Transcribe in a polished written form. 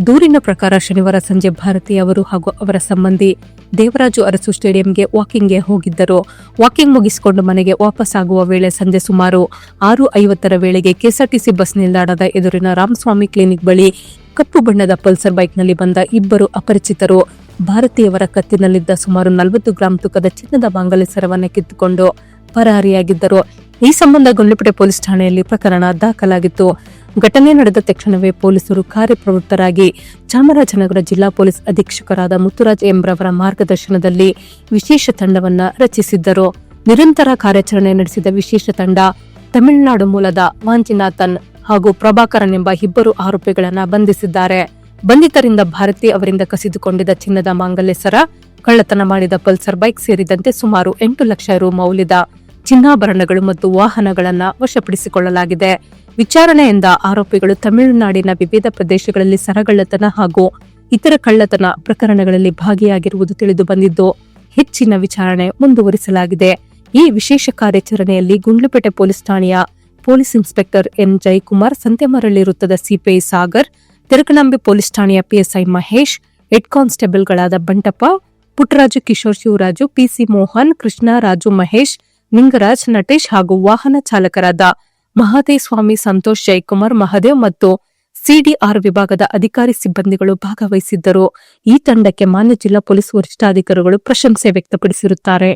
ದೂರಿನ ಪ್ರಕಾರ ಶನಿವಾರ ಸಂಜೆ ಭಾರತಿ ಅವರು ಹಾಗೂ ಅವರ ಸಂಬಂಧಿ ದೇವರಾಜು ಅರಸು ಸ್ಟೇಡಿಯಂಗೆ ವಾಕಿಂಗ್ಗೆ ಹೋಗಿದ್ದರು. ವಾಕಿಂಗ್ ಮುಗಿಸಿಕೊಂಡು ಮನೆಗೆ ವಾಪಸ್ಸಾಗುವ ವೇಳೆ ಸಂಜೆ ಸುಮಾರು 6:50 ವೇಳೆಗೆ ಕೆಎಸ್ಆರ್ಟಿಸಿ ಬಸ್ ನಿಲ್ದಾಣದ ಎದುರಿನ ರಾಮಸ್ವಾಮಿ ಕ್ಲಿನಿಕ್ ಬಳಿ ಕಪ್ಪು ಬಣ್ಣದ ಪಲ್ಸರ್ ಬೈಕ್ನಲ್ಲಿ ಬಂದ ಇಬ್ಬರು ಅಪರಿಚಿತರು ಭಾರತಿಯವರ ಕತ್ತಿನಲ್ಲಿದ್ದ ಸುಮಾರು 40 ಗ್ರಾಂ ತೂಕದ ಚಿನ್ನದ ಮಾಂಗಲ್ಯ ಸರವನ್ನು ಕಿತ್ತುಕೊಂಡು ಪರಾರಿಯಾಗಿದ್ದರು. ಈ ಸಂಬಂಧ ಗುಂಡ್ಲುಪೇಟೆ ಪೊಲೀಸ್ ಠಾಣೆಯಲ್ಲಿ ಪ್ರಕರಣ ದಾಖಲಾಗಿತ್ತು. ಘಟನೆ ನಡೆದ ತಕ್ಷಣವೇ ಪೊಲೀಸರು ಕಾರ್ಯಪ್ರವೃತ್ತರಾಗಿ ಚಾಮರಾಜನಗರ ಜಿಲ್ಲಾ ಪೊಲೀಸ್ ಅಧೀಕ್ಷಕರಾದ ಮುತ್ತುರಾಜ್ ಎಂರವರ ಮಾರ್ಗದರ್ಶನದಲ್ಲಿ ವಿಶೇಷ ತಂಡವನ್ನ ರಚಿಸಿದ್ದರು. ನಿರಂತರ ಕಾರ್ಯಾಚರಣೆ ನಡೆಸಿದ ವಿಶೇಷ ತಂಡ ತಮಿಳುನಾಡು ಮೂಲದ ವಾಂಚಿನಾಥನ್ ಹಾಗೂ ಪ್ರಭಾಕರನ್ ಎಂಬ ಇಬ್ಬರು ಆರೋಪಿಗಳನ್ನ ಬಂಧಿಸಿದ್ದಾರೆ. ಬಂಧಿತರಿಂದ ಭಾರತಿ ಅವರಿಂದ ಕಸಿದುಕೊಂಡಿದ್ದ ಚಿನ್ನದ ಮಾಂಗಲ್ಯ ಸರ, ಕಳ್ಳತನ ಮಾಡಿದ ಪಲ್ಸರ್ ಬೈಕ್ ಸೇರಿದಂತೆ ಸುಮಾರು 8 ಲಕ್ಷ ರು ಮೌಲ್ಯದ ಚಿನ್ನಾಭರಣಗಳು ಮತ್ತು ವಾಹನಗಳನ್ನು ವಶಪಡಿಸಿಕೊಳ್ಳಲಾಗಿದೆ. ವಿಚಾರಣೆಯಿಂದ ಆರೋಪಿಗಳು ತಮಿಳುನಾಡಿನ ವಿವಿಧ ಪ್ರದೇಶಗಳಲ್ಲಿ ಸರಗಳ್ಳತನ ಹಾಗೂ ಇತರ ಕಳ್ಳತನ ಪ್ರಕರಣಗಳಲ್ಲಿ ಭಾಗಿಯಾಗಿರುವುದು ತಿಳಿದು ಬಂದಿದ್ದು, ಹೆಚ್ಚಿನ ವಿಚಾರಣೆ ಮುಂದುವರಿಸಲಾಗಿದೆ. ಈ ವಿಶೇಷ ಕಾರ್ಯಾಚರಣೆಯಲ್ಲಿ ಗುಂಡ್ಲುಪೇಟೆ ಪೊಲೀಸ್ ಠಾಣೆಯ police inspector N Jayakumar, Santhemarahalli ವೃತ್ತದ ಸಿಪಿಐ ಸಾಗರ್, ತೆರಕನಂಬಿ ಪೊಲೀಸ್ ಠಾಣೆಯ ಪಿಎಸ್ಐ ಮಹೇಶ್, ಹೆಡ್ ಕಾನ್ಸ್ಟೇಬಲ್ಗಳಾದ ಬಂಟಪ್ಪ, ಪುಟ್ಟರಾಜು, ಕಿಶೋರ್, ಶಿವರಾಜು, ಪಿಸಿ ಮೋಹನ್, ಕೃಷ್ಣ, ರಾಜು, ಮಹೇಶ್, ನಿಂಗರಾಜ್, ನಟೇಶ್ ಹಾಗೂ ವಾಹನ ಚಾಲಕರಾದ ಮಹದೇಸ್ವಾಮಿ, ಸಂತೋಷ್, ಜಯಕುಮಾರ್, ಮಹದೇವ್ ಮತ್ತು ಸಿಡಿಆರ್ ವಿಭಾಗದ ಅಧಿಕಾರಿ ಸಿಬ್ಬಂದಿಗಳು ಭಾಗವಹಿಸಿದ್ದರು. ಈ ತಂಡಕ್ಕೆ ಮಾನ್ಯ ಜಿಲ್ಲಾ ಪೊಲೀಸ್ ವರಿಷ್ಠಾಧಿಕಾರಿಗಳು ಪ್ರಶಂಸೆ ವ್ಯಕ್ತಪಡಿಸಿರುತ್ತಾರೆ.